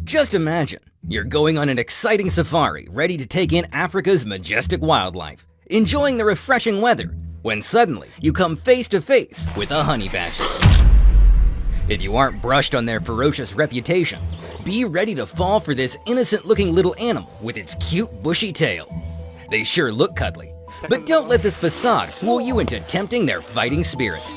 Just imagine, you're going on an exciting safari, ready to take in Africa's majestic wildlife, enjoying the refreshing weather, when suddenly you come face to face with a honey badger. If you aren't brushed on their ferocious reputation, be ready to fall for this innocent-looking little animal with its cute bushy tail. They sure look cuddly, but don't let this facade fool you into tempting their fighting spirit.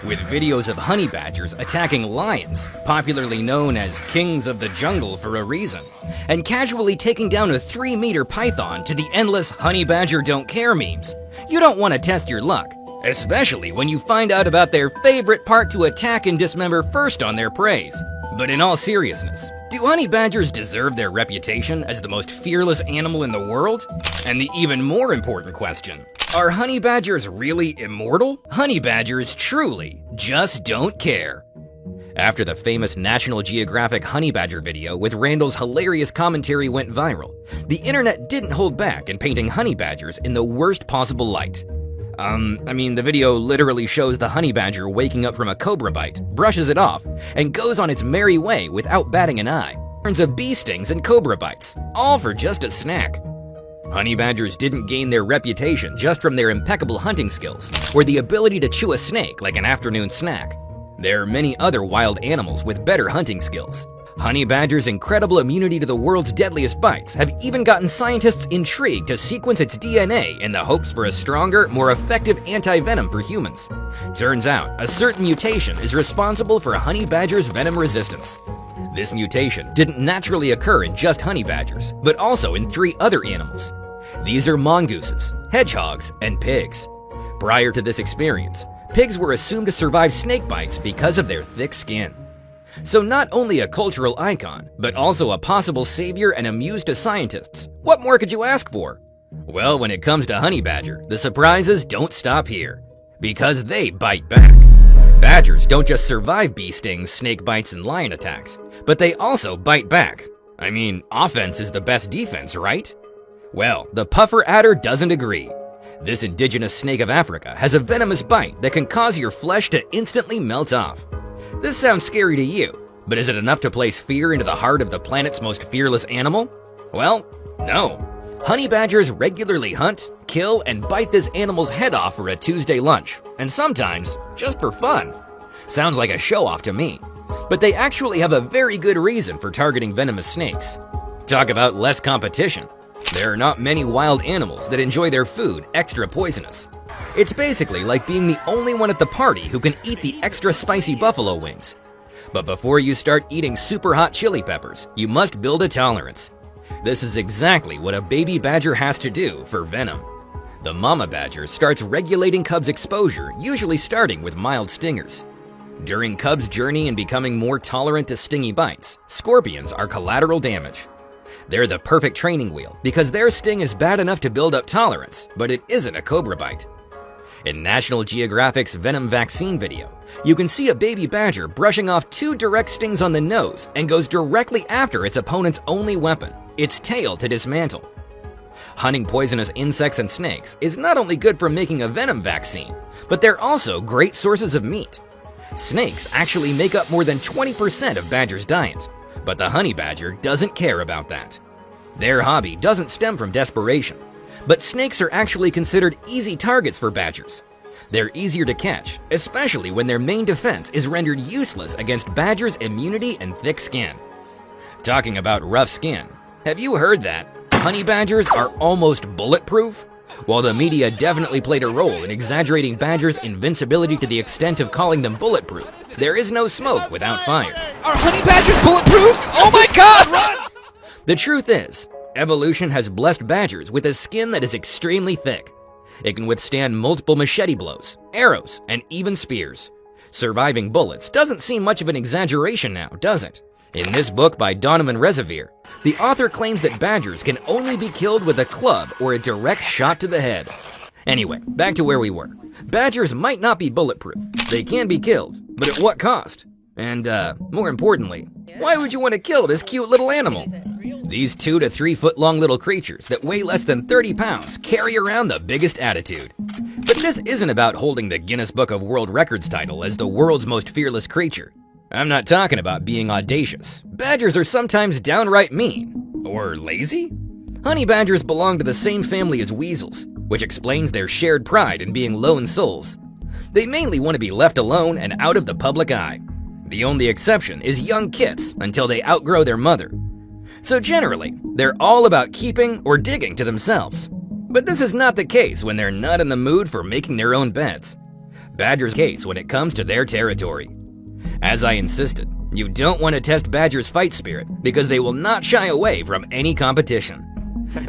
With videos of honey badgers attacking lions, popularly known as kings of the jungle for a reason, and casually taking down a 3-meter python to the endless honey badger don't care memes, you don't want to test your luck, especially when you find out about their favorite part to attack and dismember first on their preys. But in all seriousness, do honey badgers deserve their reputation as the most fearless animal in the world? And the even more important question, are honey badgers really immortal? Honey badgers truly just don't care. After the famous National Geographic honey badger video with Randall's hilarious commentary went viral, the internet didn't hold back in painting honey badgers in the worst possible light. The video literally shows the honey badger waking up from a cobra bite, brushes it off, and goes on its merry way without batting an eye. Turns of bee stings and cobra bites, all for just a snack. Honey badgers didn't gain their reputation just from their impeccable hunting skills, or the ability to chew a snake like an afternoon snack. There are many other wild animals with better hunting skills. Honey badger's incredible immunity to the world's deadliest bites have even gotten scientists intrigued to sequence its DNA in the hopes for a stronger, more effective anti-venom for humans. Turns out, a certain mutation is responsible for honey badger's venom resistance. This mutation didn't naturally occur in just honey badgers, but also in 3 other animals. These are mongooses, hedgehogs, and pigs. Prior to this experience, pigs were assumed to survive snake bites because of their thick skin. So not only a cultural icon, but also a possible savior and a muse to scientists. What more could you ask for? Well, when it comes to honey badger, the surprises don't stop here, because they bite back. Badgers don't just survive bee stings, snake bites, and lion attacks, but they also bite back. Offense is the best defense, right? Well, the puffer adder doesn't agree. This indigenous snake of Africa has a venomous bite that can cause your flesh to instantly melt off. This sounds scary to you, but is it enough to place fear into the heart of the planet's most fearless animal? Well, no. Honey badgers regularly hunt, kill, and bite this animal's head off for a Tuesday lunch, and sometimes just for fun. Sounds like a show-off to me, but they actually have a very good reason for targeting venomous snakes. Talk about less competition. There are not many wild animals that enjoy their food extra poisonous. It's basically like being the only one at the party who can eat the extra spicy buffalo wings. But before you start eating super hot chili peppers, you must build a tolerance. This is exactly what a baby badger has to do for venom. The mama badger starts regulating cubs' exposure, usually starting with mild stingers. During cubs' journey in becoming more tolerant to stingy bites, scorpions are collateral damage. They're the perfect training wheel because their sting is bad enough to build up tolerance, but it isn't a cobra bite. In National Geographic's Venom Vaccine video, you can see a baby badger brushing off 2 direct stings on the nose and goes directly after its opponent's only weapon, its tail, to dismantle. Hunting poisonous insects and snakes is not only good for making a venom vaccine, but they're also great sources of meat. Snakes actually make up more than 20% of badgers' diet, but the honey badger doesn't care about that. Their hobby doesn't stem from desperation, but snakes are actually considered easy targets for badgers. They're easier to catch, especially when their main defense is rendered useless against badgers' immunity and thick skin. Talking about rough skin, have you heard that honey badgers are almost bulletproof? While the media definitely played a role in exaggerating badgers' invincibility to the extent of calling them bulletproof, there is no smoke without fire. Are honey badgers bulletproof? Oh my god, run! The truth is, evolution has blessed badgers with a skin that is extremely thick. It can withstand multiple machete blows, arrows, and even spears. Surviving bullets doesn't seem much of an exaggeration now, does it? In this book by Donovan Reservoir, the author claims that badgers can only be killed with a club or a direct shot to the head. Anyway, back to where we were. Badgers might not be bulletproof. They can be killed, but at what cost? And, more importantly, why would you want to kill this cute little animal? These 2 to 3 foot long little creatures that weigh less than 30 pounds carry around the biggest attitude. But this isn't about holding the Guinness Book of World Records title as the world's most fearless creature. I'm not talking about being audacious. Badgers are sometimes downright mean. Or lazy? Honey badgers belong to the same family as weasels, which explains their shared pride in being lone souls. They mainly want to be left alone and out of the public eye. The only exception is young kits until they outgrow their mother. So generally, they're all about keeping or digging to themselves. But this is not the case when they're not in the mood for making their own beds. Badgers' case when it comes to their territory. As I insisted, you don't want to test badgers' fight spirit because they will not shy away from any competition.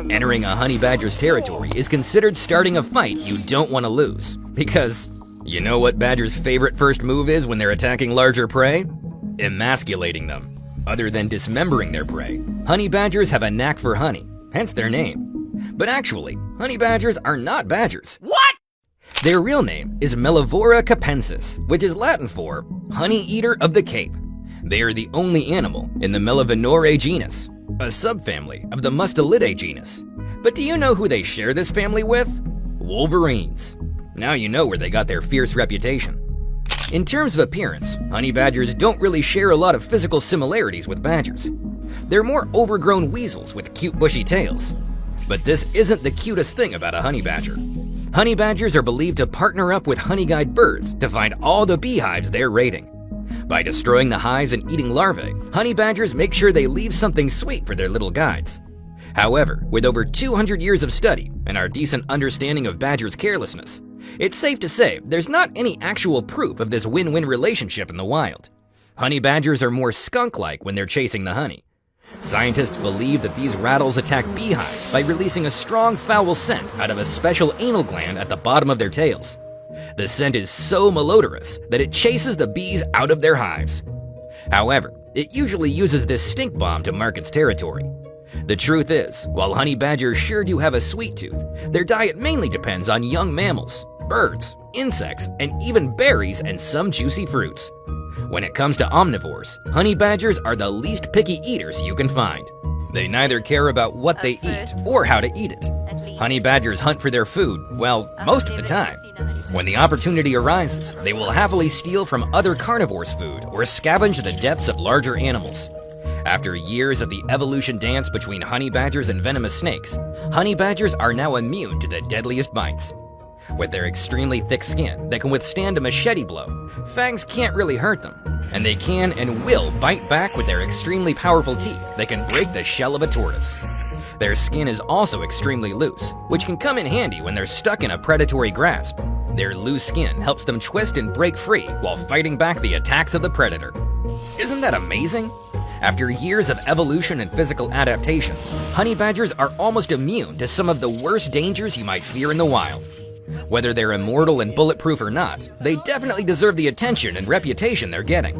Entering a honey badger's territory is considered starting a fight you don't want to lose, because you know what badgers' favorite first move is when they're attacking larger prey? Emasculating them. Other than dismembering their prey, honey badgers have a knack for honey, hence their name. But actually, honey badgers are not badgers. What? Their real name is Mellivora capensis, which is Latin for honey eater of the Cape. They are the only animal in the Mellivenorae genus, a subfamily of the Mustelidae genus. But do you know who they share this family with? Wolverines. Now you know where they got their fierce reputation. In terms of appearance, honey badgers don't really share a lot of physical similarities with badgers. They're more overgrown weasels with cute bushy tails. But this isn't the cutest thing about a honey badger. Honey badgers are believed to partner up with honey guide birds to find all the beehives they're raiding. By destroying the hives and eating larvae, honey badgers make sure they leave something sweet for their little guides. However, with over 200 years of study and our decent understanding of badgers' carelessness, it's safe to say there's not any actual proof of this win-win relationship in the wild. Honey badgers are more skunk-like when they're chasing the honey. Scientists believe that these rattles attack beehives by releasing a strong foul scent out of a special anal gland at the bottom of their tails. The scent is so malodorous that it chases the bees out of their hives. However, it usually uses this stink bomb to mark its territory. The truth is, while honey badgers sure do have a sweet tooth, their diet mainly depends on young mammals, birds, insects, and even berries and some juicy fruits. When it comes to omnivores, honey badgers are the least picky eaters you can find. They neither care about what they eat or how to eat it. Honey badgers hunt for their food, well, most of the time. When the opportunity arises, they will happily steal from other carnivores' food or scavenge the deaths of larger animals. After years of the evolution dance between honey badgers and venomous snakes, honey badgers are now immune to the deadliest bites. With their extremely thick skin that can withstand a machete blow, fangs can't really hurt them, and they can and will bite back with their extremely powerful teeth that can break the shell of a tortoise. Their skin is also extremely loose, which can come in handy when they're stuck in a predatory grasp. Their loose skin helps them twist and break free while fighting back the attacks of the predator. Isn't that amazing? After years of evolution and physical adaptation, honey badgers are almost immune to some of the worst dangers you might fear in the wild. Whether they're immortal and bulletproof or not, they definitely deserve the attention and reputation they're getting.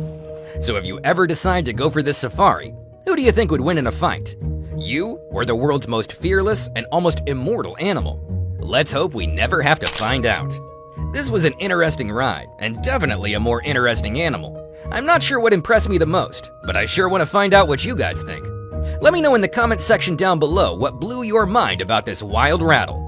So if you ever decide to go for this safari, who do you think would win in a fight? You or the world's most fearless and almost immortal animal? Let's hope we never have to find out. This was an interesting ride, and definitely a more interesting animal. I'm not sure what impressed me the most, but I sure want to find out what you guys think. Let me know in the comments section down below what blew your mind about this wild rattle.